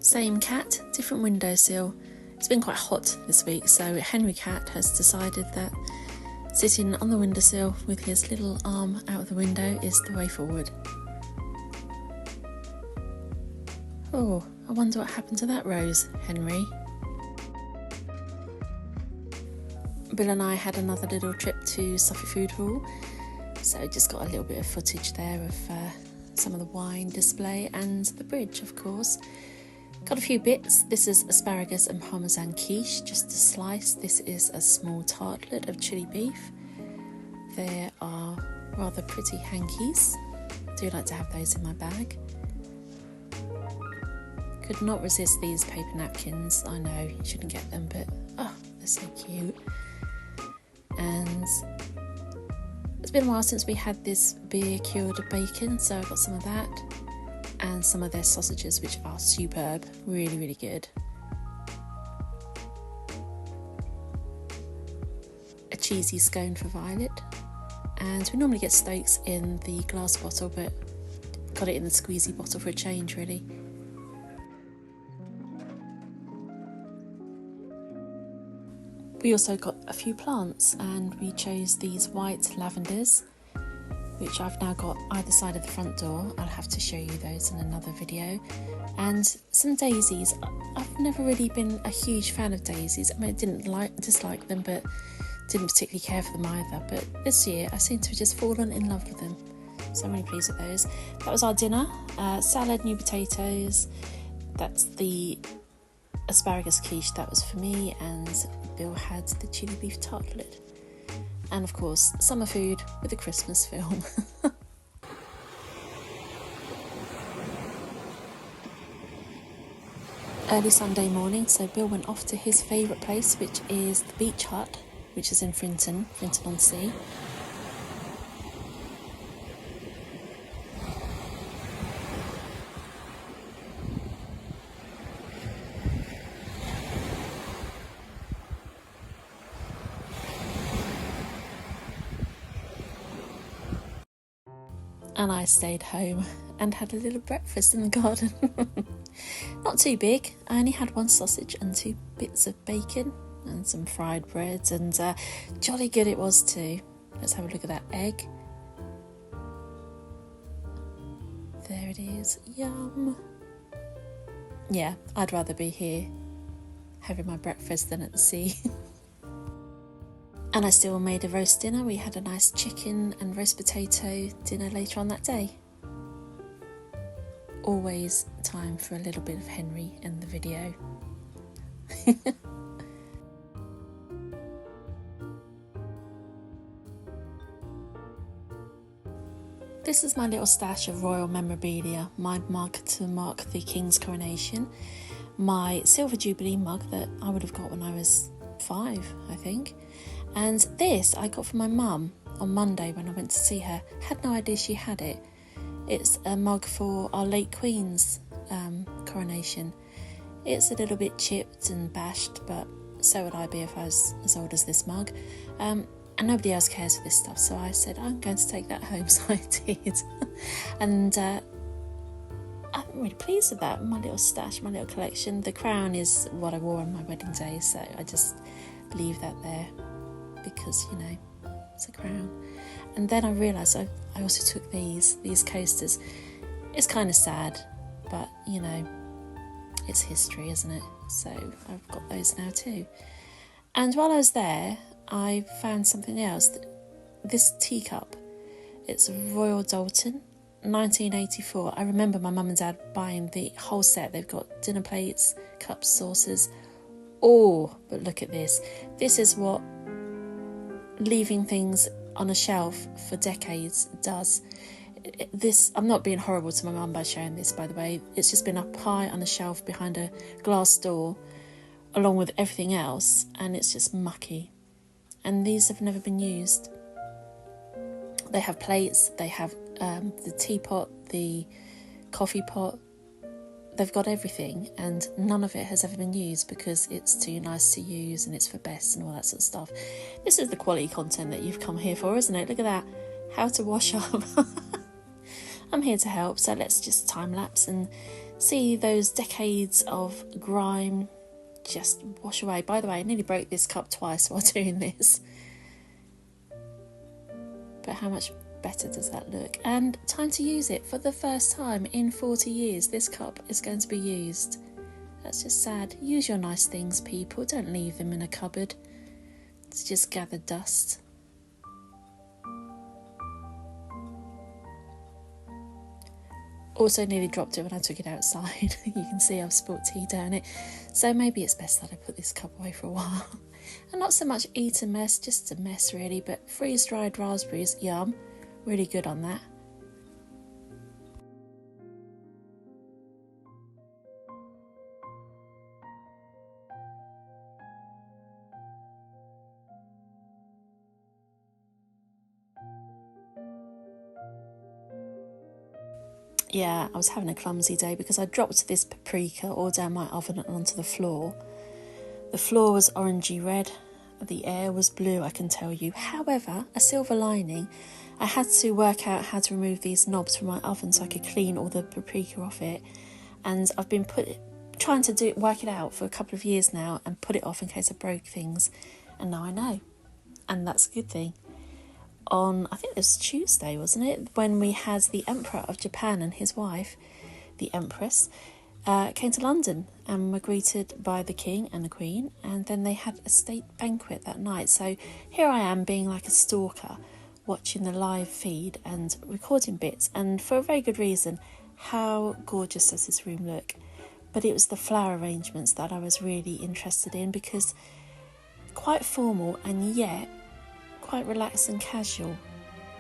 Same cat, different windowsill. It's been quite hot this week, so Henry Cat has decided that sitting on the windowsill with his little arm out of the window is the way forward. Oh, I wonder what happened to that rose, Henry. Bill and I had another little trip to Suffolk Food Hall, so just got a little bit of footage there of some of the wine display and the bridge, of course. Got a few bits. This is asparagus and parmesan quiche, just a slice. This is a small tartlet of chili beef. There are rather pretty hankies. I do like to have those in my bag. Could not resist these paper napkins. I know you shouldn't get them, but oh, they're so cute. And it's been a while since we had this beer cured bacon, so I got some of that. And some of their sausages, which are superb, really, really good. A cheesy scone for Violet. And we normally get Stokes in the glass bottle, but got it in the squeezy bottle for a change, really. We also got a few plants, and we chose these white lavenders, which I've now got either side of the front door. I'll have to show you those in another video. And some daisies. I've never really been a huge fan of daisies. I mean, I didn't dislike them, but didn't particularly care for them either. But this year I seem to have just fallen in love with them. So I'm really pleased with those. That was our dinner. Salad, new potatoes. That's the asparagus quiche, that was for me, and Bill had the chili beef tartlet. And of course, summer food with a Christmas film. Early Sunday morning, so Bill went off to his favourite place, which is the Beach Hut, which is in Frinton-on-Sea. And I stayed home and had a little breakfast in the garden. Not too big. I only had one sausage and 2 bits of bacon and some fried bread, and jolly good it was too. Let's have a look at that egg. There it is. Yum. Yeah, I'd rather be here having my breakfast than at the sea. And I still made a roast dinner. We had a nice chicken and roast potato dinner later on that day. Always time for a little bit of Henry in the video. This is my little stash of royal memorabilia, my mug to mark the King's coronation, my Silver Jubilee mug that I would have got when I was 5, I think. And this I got from my mum on Monday when I went to see her. Had no idea she had it. It's a mug for our late Queen's coronation. It's a little bit chipped and bashed, but so would I be if I was as old as this mug. And nobody else cares for this stuff, so I said I'm going to take that home, so I did. And I'm really pleased with that, my little stash, my little collection. The crown is what I wore on my wedding day, so I just leave that there. Because, you know, it's a crown. And then I realised I also took these coasters. It's kind of sad, but, you know, it's history, isn't it? So I've got those now too. And while I was there, I found something else. This teacup, it's a Royal Doulton, 1984. I remember my mum and dad buying the whole set. They've got dinner plates, cups, saucers. Oh, but look at this. This is what leaving things on a shelf for decades does. This, I'm not being horrible to my mum by showing this, by the way. It's just been up high on a shelf behind a glass door along with everything else, and it's just mucky. And these have never been used. They have plates, they have the teapot, the coffee pot. They've got everything, and none of it has ever been used because it's too nice to use and it's for best and all that sort of stuff. This is the quality content that you've come here for, isn't it? Look at that. How to wash up. I'm here to help, so let's just time lapse and see those decades of grime just wash away. By the way, I nearly broke this cup twice while doing this. But how much better does that look? And time to use it. For the first time in 40 years, this cup is going to be used. That's just sad. Use your nice things, people. Don't leave them in a cupboard to just gather dust. Also nearly dropped it when I took it outside. You can see I've spilt tea down it. So maybe it's best that I put this cup away for a while. And not so much eat a mess, just a mess really, but freeze-dried raspberries, yum. Really good on that. Yeah, I was having a clumsy day because I dropped this paprika all down my oven and onto the floor. The floor was orangey red, the air was blue, I can tell you. However, a silver lining, I had to work out how to remove these knobs from my oven so I could clean all the paprika off it. And I've been trying to work it out for a couple of years now and put it off in case I broke things. And now I know. And that's a good thing. On, I think it was Tuesday, wasn't it, when we had the Emperor of Japan and his wife, the Empress, came to London and were greeted by the King and the Queen, and then they had a state banquet that night. So here I am being like a stalker, watching the live feed and recording bits, and for a very good reason. How gorgeous does this room look? But it was the flower arrangements that I was really interested in, because quite formal and yet quite relaxed and casual.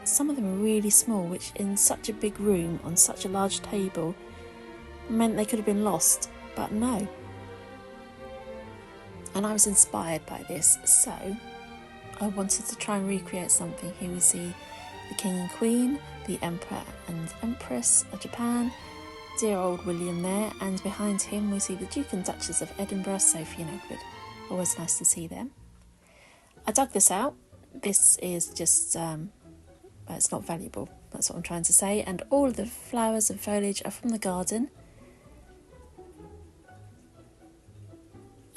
Some of them are really small, which in such a big room on such a large table meant they could have been lost, but no. And I was inspired by this, so I wanted to try and recreate something. Here we see the King and Queen, the Emperor and Empress of Japan, dear old William there, and behind him we see the Duke and Duchess of Edinburgh, Sophie and Edward. Always nice to see them. I dug this out. This is just, it's not valuable, that's what I'm trying to say. And all of the flowers and foliage are from the garden.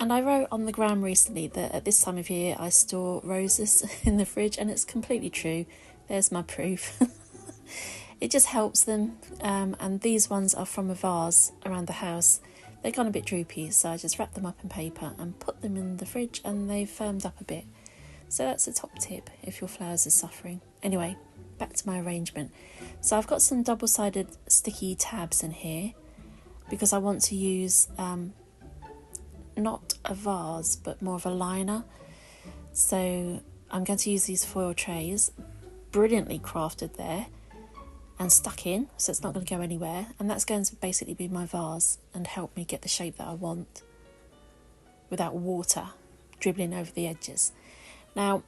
And I wrote on the gram recently that at this time of year I store roses in the fridge, and it's completely true. There's my proof. It just helps them, and these ones are from a vase around the house. They've gone a bit droopy, so I just wrapped them up in paper and put them in the fridge, and they've firmed up a bit. So that's a top tip if your flowers are suffering. Anyway, back to my arrangement. So I've got some double-sided sticky tabs in here because I want to use not a vase but more of a liner. So I'm going to use these foil trays, brilliantly crafted there and stuck in, so it's not going to go anywhere, and that's going to basically be my vase and help me get the shape that I want without water dribbling over the edges. Now,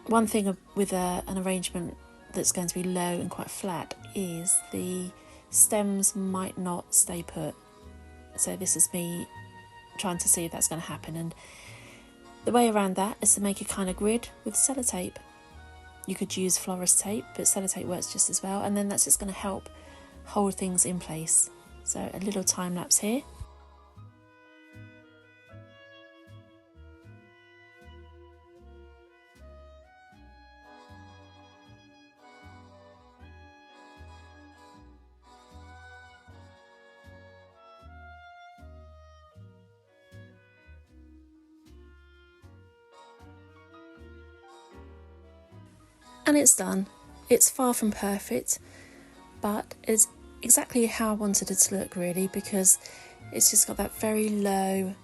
one thing with an arrangement that's going to be low and quite flat is the stems might not stay put. So this is me trying to see if that's going to happen. And the way around that is to make a kind of grid with sellotape. You could use florist tape, but sellotape works just as well. And then that's just going to help hold things in place. So a little time lapse here. And it's done. It's far from perfect, but it's exactly how I wanted it to look really, because it's just got that very low,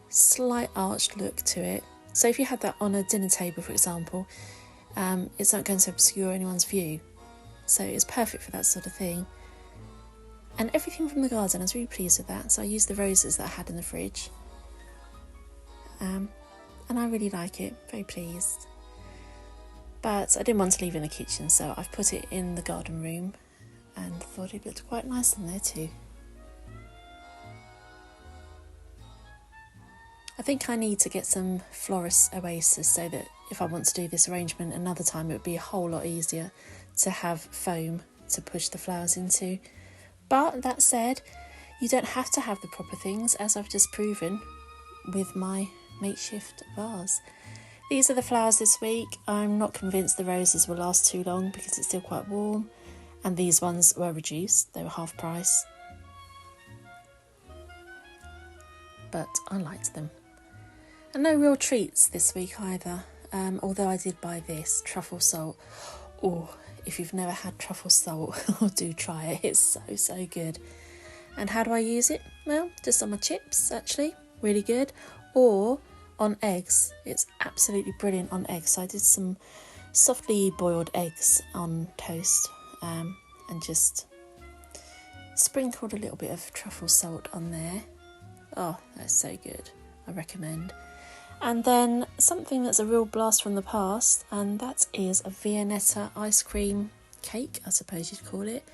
slight arched look to it. So if you had that on a dinner table, for example, it's not going to obscure anyone's view. So it's perfect for that sort of thing. And everything from the garden, I was really pleased with that. So I used the roses that I had in the fridge. And I really like it, very pleased. But I didn't want to leave it in the kitchen, so I've put it in the garden room and thought it looked quite nice in there too. I think I need to get some Florist Oasis so that if I want to do this arrangement another time, it would be a whole lot easier to have foam to push the flowers into. But that said, you don't have to have the proper things, as I've just proven with my makeshift vase. These are the flowers this week. I'm not convinced the roses will last too long because it's still quite warm. And these ones were reduced, they were half price. But I liked them. And no real treats this week either, although I did buy this, truffle salt. Oh, if you've never had truffle salt, do try it, it's so good. And how do I use it? Well, just on my chips actually, really good. Or on eggs, it's absolutely brilliant on eggs. So I did some softly boiled eggs on toast and just sprinkled a little bit of truffle salt on there. Oh, that's so good, I recommend. And then something that's a real blast from the past, and that is a Viennetta ice cream cake, I suppose you'd call it.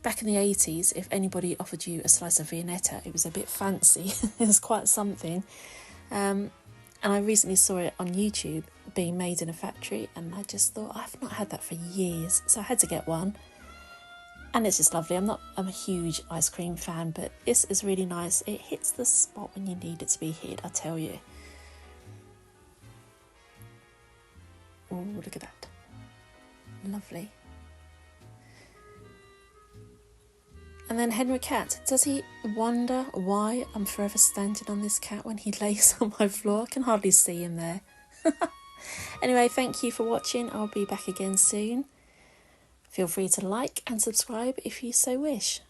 Back in the 80s, if anybody offered you a slice of Viennetta, it was a bit fancy. It was quite something. And I recently saw it on YouTube being made in a factory, and I just thought, I've not had that for years, so I had to get one. And it's just lovely. I'm a huge ice cream fan, but this is really nice. It hits the spot when you need it to be hit, I tell you. Oh, look at that. Lovely. And then Henry Cat, does he wonder why I'm forever standing on this cat when he lays on my floor? I can hardly see him there. Anyway, thank you for watching. I'll be back again soon. Feel free to like and subscribe if you so wish.